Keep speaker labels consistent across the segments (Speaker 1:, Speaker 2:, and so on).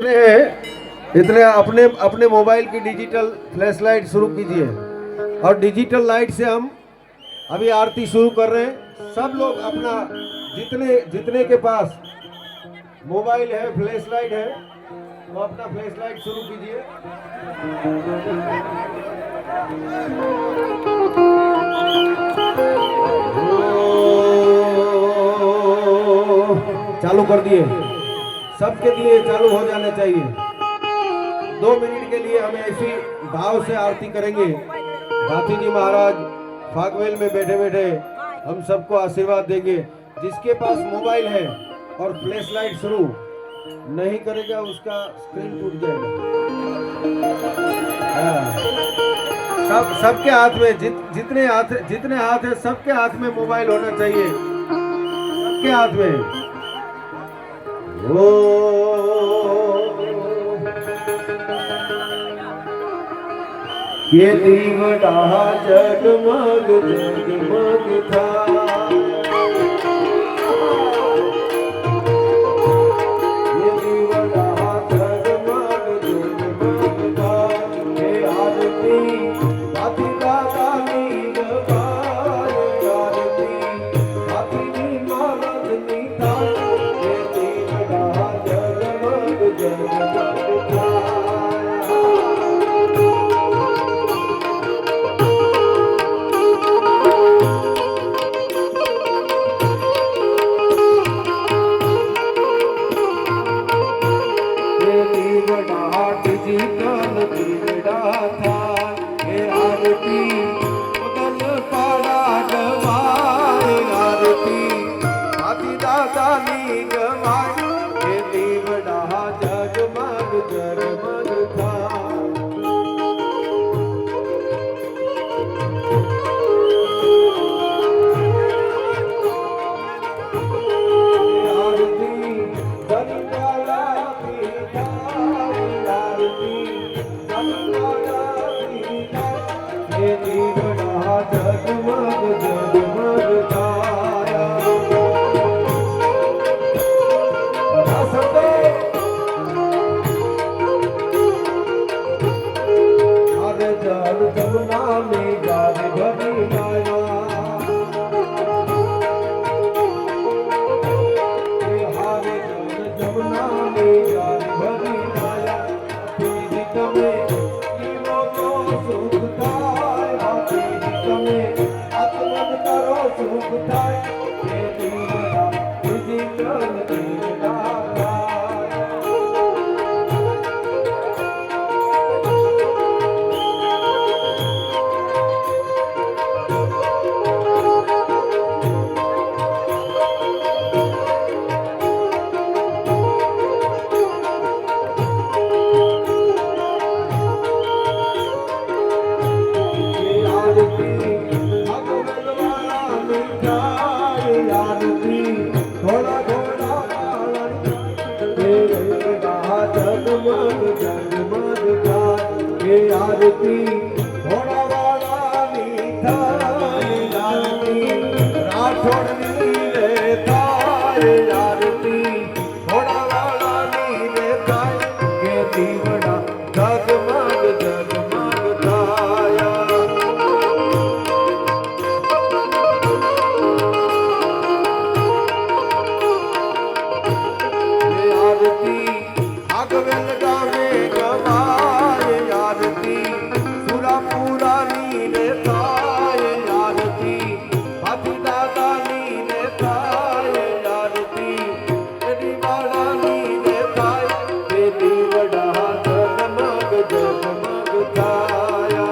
Speaker 1: इतने अपने अपने मोबाइल की डिजिटल फ्लैश लाइट शुरू कीजिए और डिजिटल लाइट से हम अभी आरती शुरू कर रहे हैं। सब लोग अपना जितने जितने के पास मोबाइल है, फ्लैश लाइट है, तो अपना फ्लैश लाइट शुरू कीजिए। चालू कर दिए, सबके लिए चालू हो जाने चाहिए। 2 मिनट के लिए हम ऐसी भाव से आरती करेंगे। भाती जी महाराज फागवेल में बैठे बैठे हम सबको आशीर्वाद देंगे। जिसके पास मोबाइल है और फ्लैश लाइट शुरू नहीं करेगा उसका स्क्रीन टूट जाएगा। सबके हाथ में जितने हाथ है सबके हाथ में मोबाइल होना चाहिए, सबके हाथ में। ओ ये दीवड़ा जगमग जगमग था, ये दीवड़ा जगमग जगमग था। ये आरती हाथी दादा नी गवाए, आरती हाथी नी मारत नी था। ये दीवड़ा जगमग जगमग था। आरती घोड़ा वाला मीठा आरती राठौड़ नीले थाए, आरती घोड़ा वाला नीले थाए। ये दीवड़ा जगमग जगमग थाया। ये आरती आगवेल गावे गवाए, आरती सुरापुरा नीले थाए, आरती हाथी दादा नीले थाए, आरती दीवाड़ा नीले थाए। ये दीवड़ा जगमग जगमग थाया।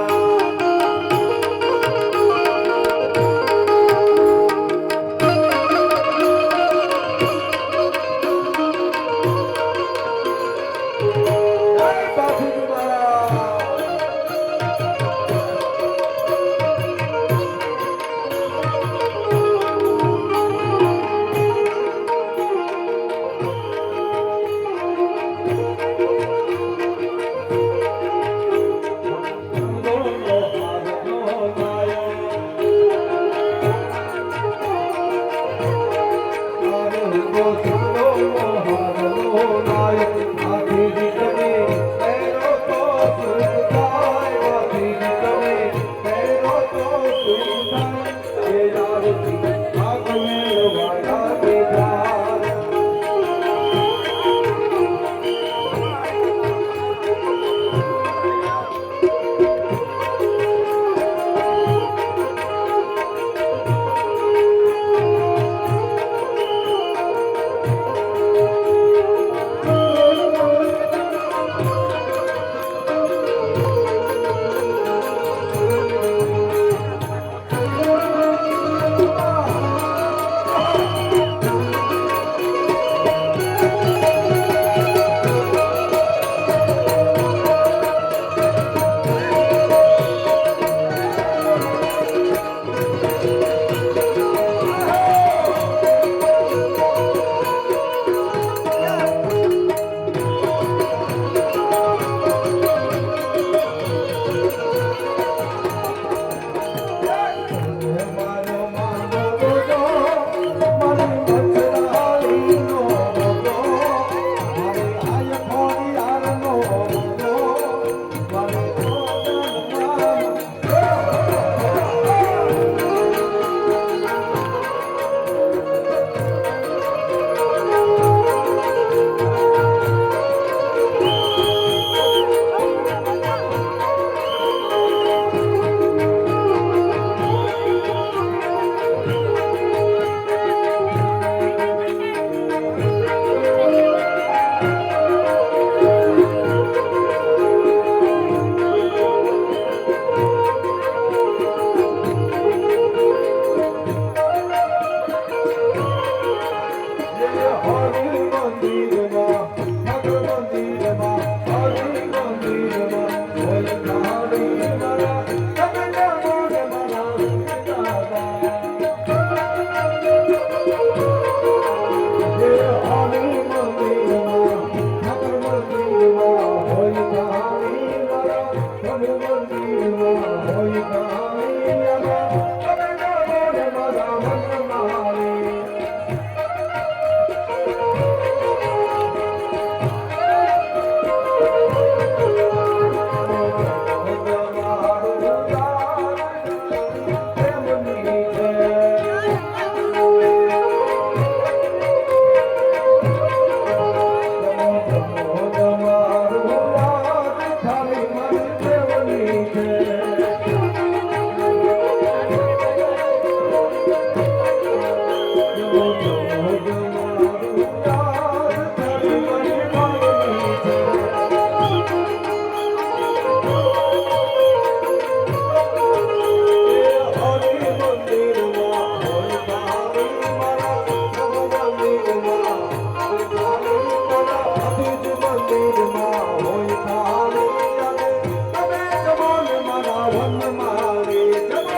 Speaker 1: Hare મંદિરમાં હોય થાળી અને તમે જમો ને મારા વનમાળી જમો.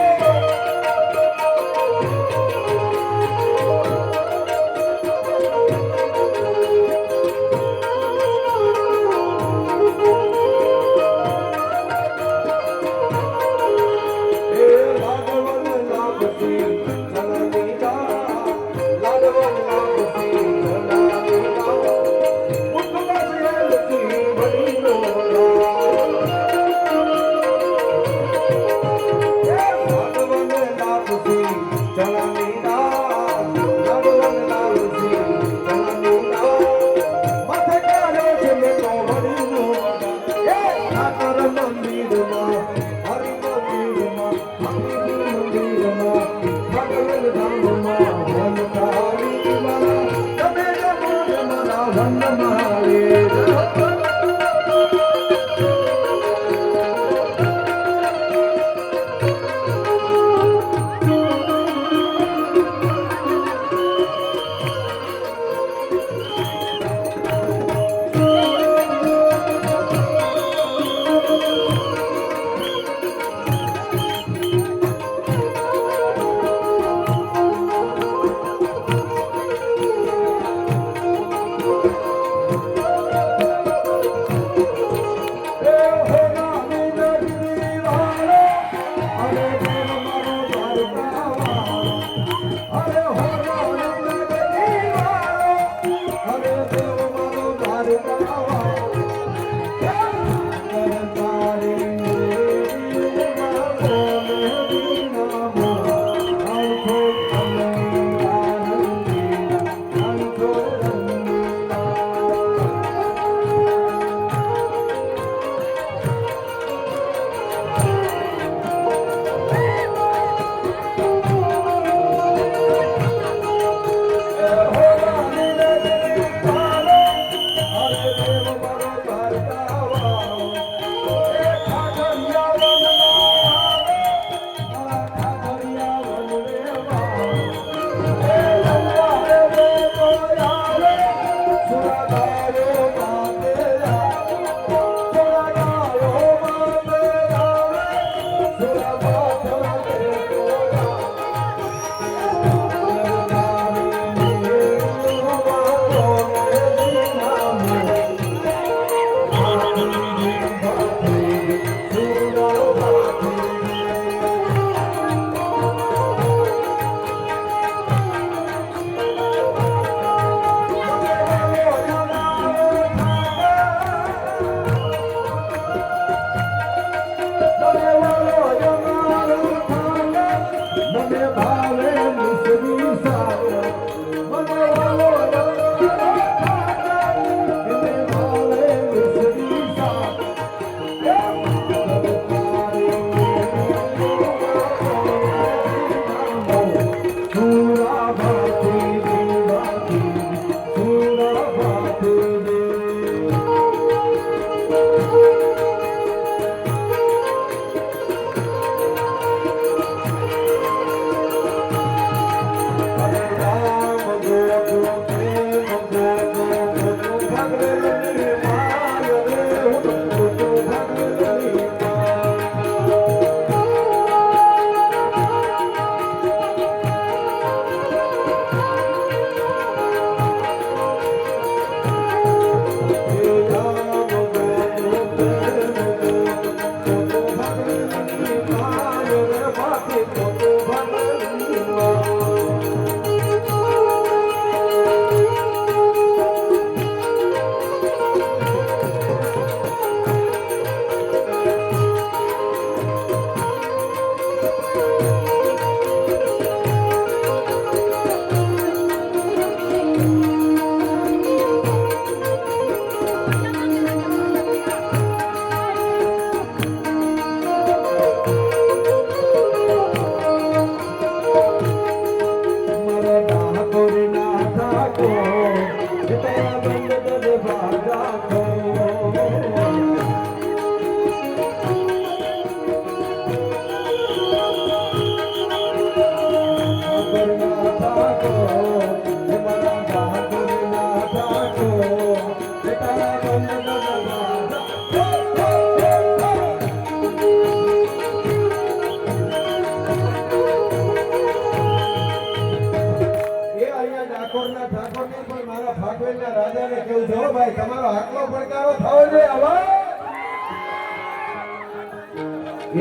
Speaker 1: ઠાકોરના ઠાકોરને પણ મારા ફાકવેલના રાજાને કેવું છે, હો ભાઈ, તમારો આટલો પડકારો થવો જોઈએ. અવાજ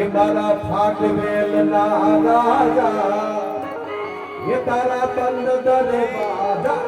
Speaker 1: એ મારા ફાકવેલના રાજા, એ તારા બંધ દરવાજા.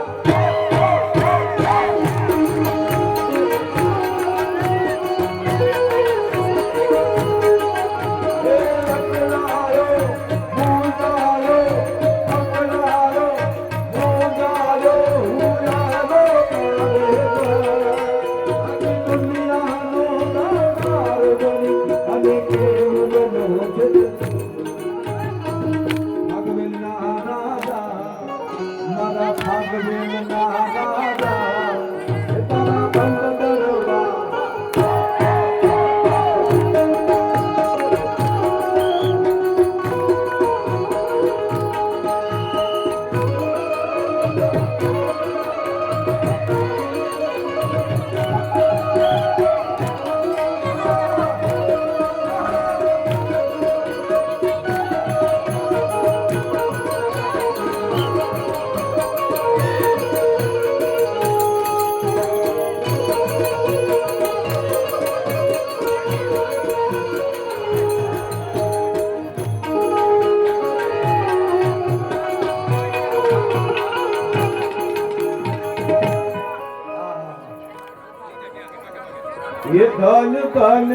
Speaker 1: ये धन धन